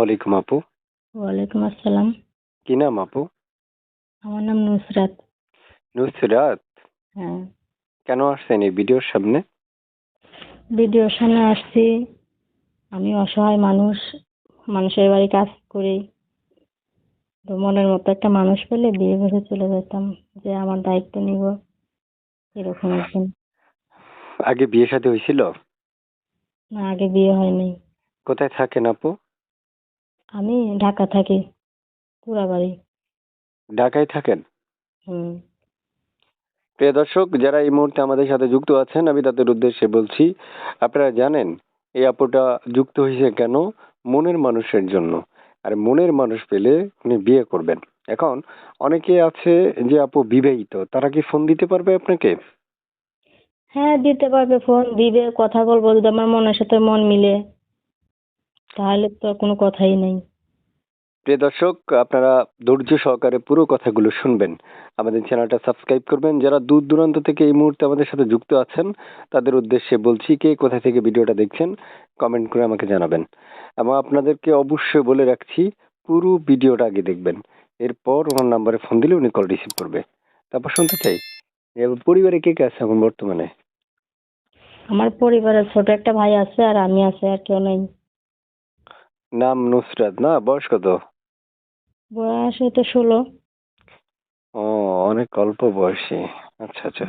ওয়ালাইকুম আপু। ওয়ালাইকুম আসসালাম। কি নাম আপু? আমার নাম নুসরাত। নুসরাত। হ্যাঁ, কেন আসছেন এই ভিডিওর সামনে? ভিডিওর সামনে আসছি। আমি অসহায় মানুষ, মানুষের বাড়ি কাজ করি। তো মনের মতো একটা মানুষ পেলে বিয়ে করে চলে যেতাম, যে আমার দায়িত্ব নিব, এরকম একজন। আগে বিয়ে শাদী হয়েছিল? না, আগে বিয়ে হয়নি। কোথায় থাকেন আপু? আমি ঢাকা থাকি, পুরা বাড়ি। ঢাকায় থাকেন? হুম। প্রিয় দর্শক, যারা এই মুহূর্তে আমাদের সাথে যুক্ত আছেন, আমি তাদের উদ্দেশ্যে বলছি, আপনারা জানেন এই আপুটা যুক্ত হয়েছে কেন? মনের মানুষের জন্য। আর মনের মানুষ পেলে উনি বিয়ে করবেন। এখন অনেকে আছে যে আপু বিবাহিত, তারা কি ফোন দিতে পারবে আপনাকে? হ্যাঁ, দিতে পারবে, ফোন দিবে, কথা বলবো। যদি আমার মনের সাথে মন মিলে, তাহলে তো আর কোনো কথাই নেই। প্রিয় দর্শক, আপনারা ধৈর্য সহকারে পুরো কথাগুলো শুনবেন। আমাদের চ্যানেলটা সাবস্ক্রাইব করবেন। যারা দূর দূরান্ত থেকে এই মুহূর্তে আমাদের সাথে যুক্ত আছেন, তাদের উদ্দেশ্যে বলছি, কে কোথা থেকে ভিডিওটা দেখছেন কমেন্ট করে আমাকে জানাবেন। এবং আপনাদেরকে অবশ্যই বলে রাখছি, পুরো ভিডিওটা আগে দেখবেন। এরপর ওনার নাম্বারে ফোন দিলে উনি কল রিসিভ করবে। তারপর শুনতে চাই, এবার পরিবারে কে কে আছে এখন বর্তমানে? আমার পরিবারে ছোট একটা ভাই আছে, আর আমি আছে, আর কেউ নেই। নাম নুসরাত না? বয়স কত? বয়স হয়তো 16। ও, অনেক অল্প বয়সী। আচ্ছা আচ্ছা।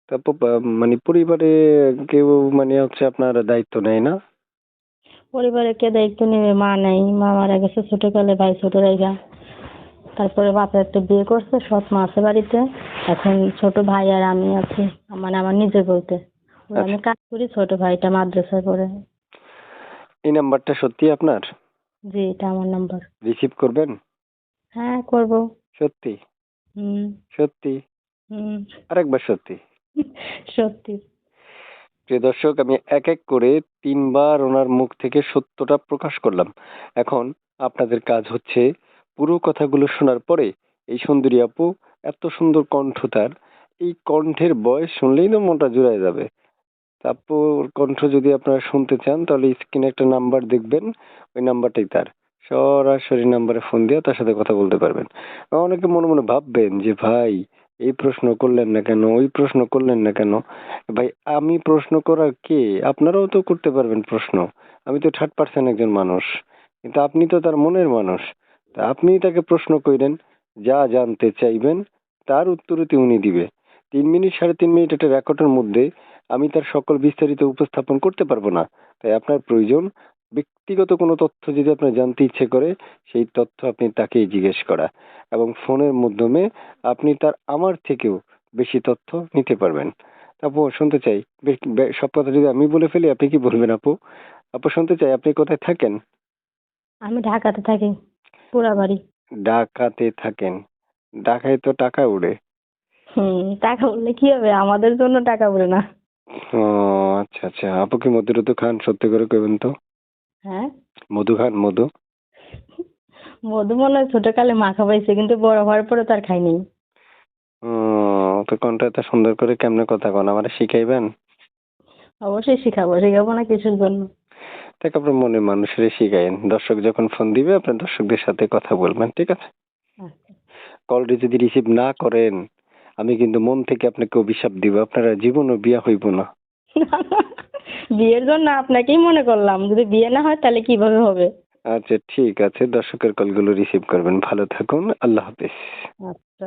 তারপর মানে পরিবারে কেউ মানে হচ্ছে আপনার দায়িত্ব নেয় না? পরিবারে কে দায়িত্ব নেবে? মা নাই, মা মারা গেছে ছোটকালে, ভাই ছোট জায়গা। তারপরে বাপের একটা বিয়ে করছে, সৎ মা আছে বাড়িতে। এখন ছোট ভাই আর আমি আছি, মানে আমার নিজে বলতে। ওই আচ্ছা, আমি কাজ করি, ছোট ভাইটা মাদ্রাসায় পড়ে। এই নাম্বারটা সত্যি আপনার? জি, এটা আমার নাম্বার। রিসিভ করবেন? হ্যাঁ, করব। সত্যি? হুম। সত্যি? হুম। আরেকবার সত্যি? সত্যি। প্রিয় দর্শক, আমি এক এক করে 3 বার ওনার মুখ থেকে সত্যটা প্রকাশ করলাম। এখন আপনাদের কাজ হচ্ছে পুরো কথাগুলো শোনার পরে, এই সুন্দরী আপু, এত সুন্দর কণ্ঠ তার, এই কণ্ঠের বয়স শুনলেই না মনটা জুড়ায় যাবে। তারপর কণ্ঠ যদি আপনারা শুনতে চান তাহলে স্ক্রিনে একটা নাম্বার দেখবেন, ওই নাম্বারটাই তার। সরাসরি নাম্বারে ফোন দিয়ে তার সাথে কথা বলতে পারবেন। অনেকে মনে মনে ভাববেন যে ভাই এই প্রশ্ন করলেন না কেন, ওই প্রশ্ন করলেন না কেন? ভাই, আমি প্রশ্ন করার কে? আপনারাও তো করতে পারবেন প্রশ্ন। আমি তো 3rd পার্সন একজন মানুষ, কিন্তু আপনি তো তার মনের মানুষ। তা আপনি তাকে প্রশ্ন কইরেন, যা জানতে চাইবেন তার উত্তরতি উনি দিবে। 3 মিনিট 3.5 মিনিট একটা রেকর্ডের মধ্যে আমি তার সকল বিস্তারিত উপস্থাপন করতে পারবো না। তাই আপনার প্রয়োজন ব্যক্তিগত কোনো তথ্য যদি আপনার জানতে ইচ্ছে করে, সেই তথ্য আপনি তাকেই জিজ্ঞেস করা, এবং ফোনের মাধ্যমে আপনি তার আমার থেকেও বেশি তথ্য নিতে পারবেন। আপু শুনতে চাই, সব কথা যদি আমি বলে ফেলি আপনি কি বলবেন আপু? আপু শুনতে চাই, আপনি কোথায় থাকেন? আমি ঢাকাতে থাকি, পুরা বাড়ি। ঢাকাতে থাকেন? ঢাকায় তো টাকা উড়ে। টাকা বললে কি হবে? আমাদের জন্য টাকা বলে না। ও, আচ্ছা আচ্ছা। আপু কি মধু টধু খান? সত্যি করে কইবেন তো। হ্যাঁ। মধু খান? মধু? মধু মনে হয় ছোটকালে মাখা পাইছে, কিন্তু বড় হওয়ার পরে তো আর খাইনি। ও, তো কোনটা এত সুন্দর করে কেমনে কথা কন, আমারে শিখাইবেন? অবশ্যই শিখাবো, শিখাবো না কিছুর জন্য। দেখ, আপনার মনে মানুষের শিখাইন। দর্শক যখন ফোন দিবে আপনার দর্শকদের সাথে কথা বলবেন, ঠিক আছে? আচ্ছা। কলটি যদি রিসিভ না করেন, আমি কিন্তু মন থেকে আপনাকে অভিশাপ দিব, আপনারা জীবনও বিয়া হইব না। বিয়ের জন্য আপনাকেই মনে করলাম, যদি বিয়ে না হয় তাহলে কিভাবে হবে? আচ্ছা ঠিক আছে, দর্শকের কলগুলো রিসিভ করবেন। ভালো থাকুন, আল্লাহ হাফেজ। আচ্ছা।